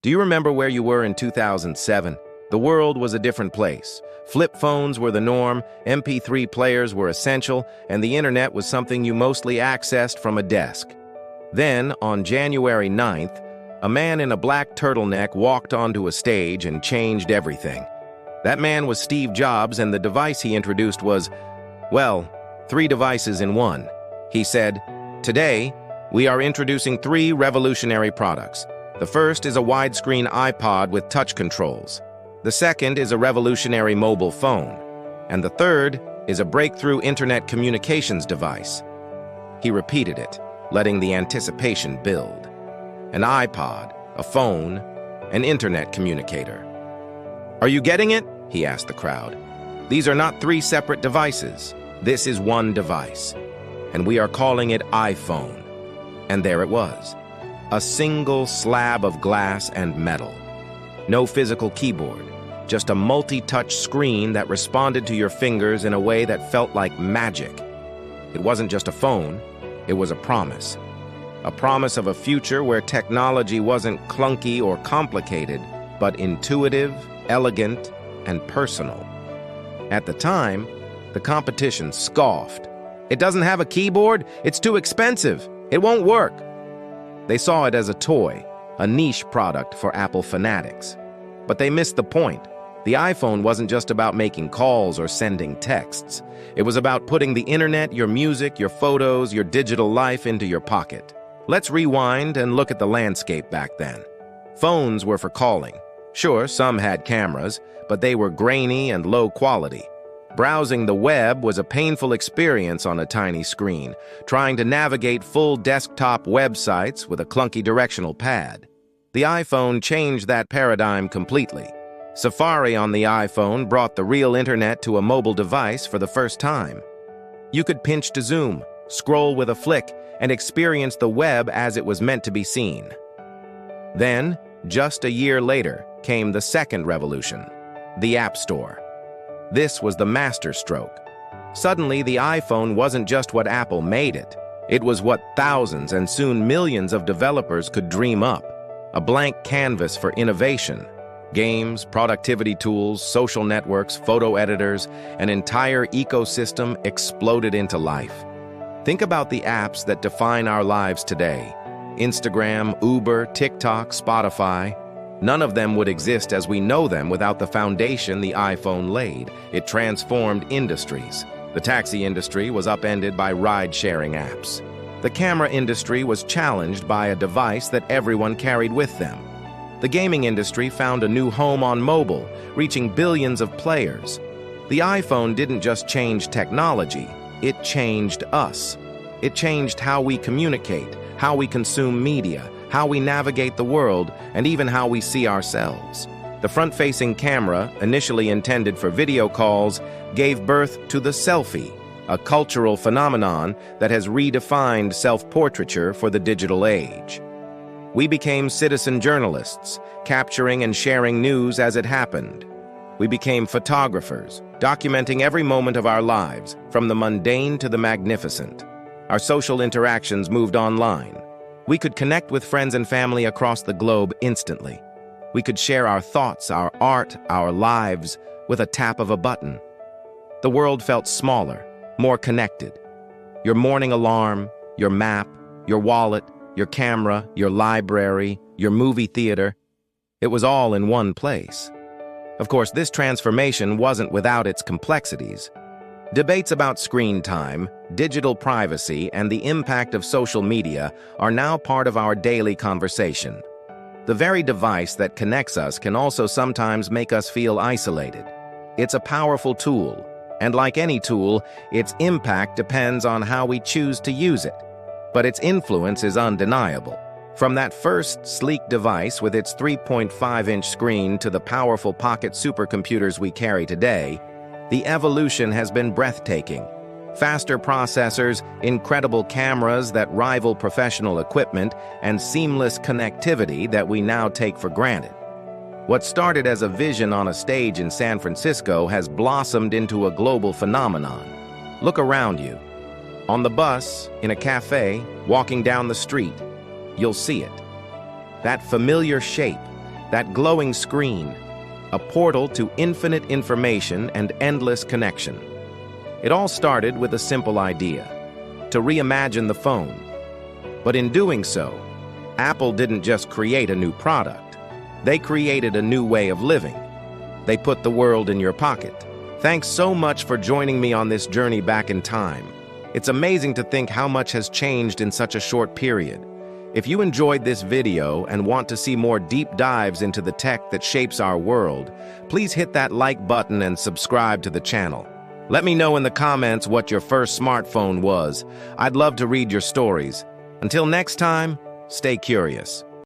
Do you remember where you were in 2007? The world was a different place. Flip phones were the norm, MP3 players were essential, and the internet was something you mostly accessed from a desk. Then, on January 9th, a man in a black turtleneck walked onto a stage and changed everything. That man was Steve Jobs, and the device he introduced was, well, 3 devices in one. He said, "Today, we are introducing 3 revolutionary products. The first is a widescreen iPod with touch controls. The second is a revolutionary mobile phone. And the third is a breakthrough internet communications device." He repeated it, letting the anticipation build. An iPod, a phone, an internet communicator. "Are you getting it?" he asked the crowd. "These are not 3 separate devices. This is one device. And we are calling it iPhone." And there it was. A single slab of glass and metal. No physical keyboard, just a multi-touch screen that responded to your fingers in a way that felt like magic. It wasn't just a phone, it was a promise. A promise of a future where technology wasn't clunky or complicated, but intuitive, elegant, and personal. At the time, the competition scoffed. "It doesn't have a keyboard? It's too expensive. It won't work." They saw it as a toy, a niche product for Apple fanatics. But they missed the point. The iPhone wasn't just about making calls or sending texts. It was about putting the internet, your music, your photos, your digital life into your pocket. Let's rewind and look at the landscape back then. Phones were for calling. Sure, some had cameras, but they were grainy and low quality. Browsing the web was a painful experience on a tiny screen, trying to navigate full desktop websites with a clunky directional pad. The iPhone changed that paradigm completely. Safari on the iPhone brought the real internet to a mobile device for the first time. You could pinch to zoom, scroll with a flick, and experience the web as it was meant to be seen. Then, just a year later, came the second revolution, the App Store. This was the masterstroke. Suddenly, the iPhone wasn't just what Apple made it. It was what thousands and soon millions of developers could dream up. A blank canvas for innovation. Games, productivity tools, social networks, photo editors, an entire ecosystem exploded into life. Think about the apps that define our lives today. Instagram, Uber, TikTok, Spotify. None of them would exist as we know them without the foundation the iPhone laid. It transformed industries. The taxi industry was upended by ride-sharing apps. The camera industry was challenged by a device that everyone carried with them. The gaming industry found a new home on mobile, reaching billions of players. The iPhone didn't just change technology, it changed us. It changed how we communicate, how we consume media, how we navigate the world, and even how we see ourselves. The front-facing camera, initially intended for video calls, gave birth to the selfie, a cultural phenomenon that has redefined self-portraiture for the digital age. We became citizen journalists, capturing and sharing news as it happened. We became photographers, documenting every moment of our lives, from the mundane to the magnificent. Our social interactions moved online. We could connect with friends and family across the globe instantly. We could share our thoughts, our art, our lives with a tap of a button. The world felt smaller, more connected. Your morning alarm, your map, your wallet, your camera, your library, your movie theater, it was all in one place. Of course, this transformation wasn't without its complexities. Debates about screen time, digital privacy, and the impact of social media are now part of our daily conversation. The very device that connects us can also sometimes make us feel isolated. It's a powerful tool, and like any tool, its impact depends on how we choose to use it. But its influence is undeniable. From that first sleek device with its 3.5-inch screen to the powerful pocket supercomputers we carry today, the evolution has been breathtaking. Faster processors, incredible cameras that rival professional equipment, and seamless connectivity that we now take for granted. What started as a vision on a stage in San Francisco has blossomed into a global phenomenon. Look around you. On the bus, in a cafe, walking down the street, you'll see it. That familiar shape, that glowing screen, a portal to infinite information and endless connection. It all started with a simple idea: to reimagine the phone. But in doing so, Apple didn't just create a new product. They created a new way of living. They put the world in your pocket. Thanks so much for joining me on this journey back in time. It's amazing to think how much has changed in such a short period. If you enjoyed this video and want to see more deep dives into the tech that shapes our world, please hit that like button and subscribe to the channel. Let me know in the comments what your first smartphone was. I'd love to read your stories. Until next time, stay curious.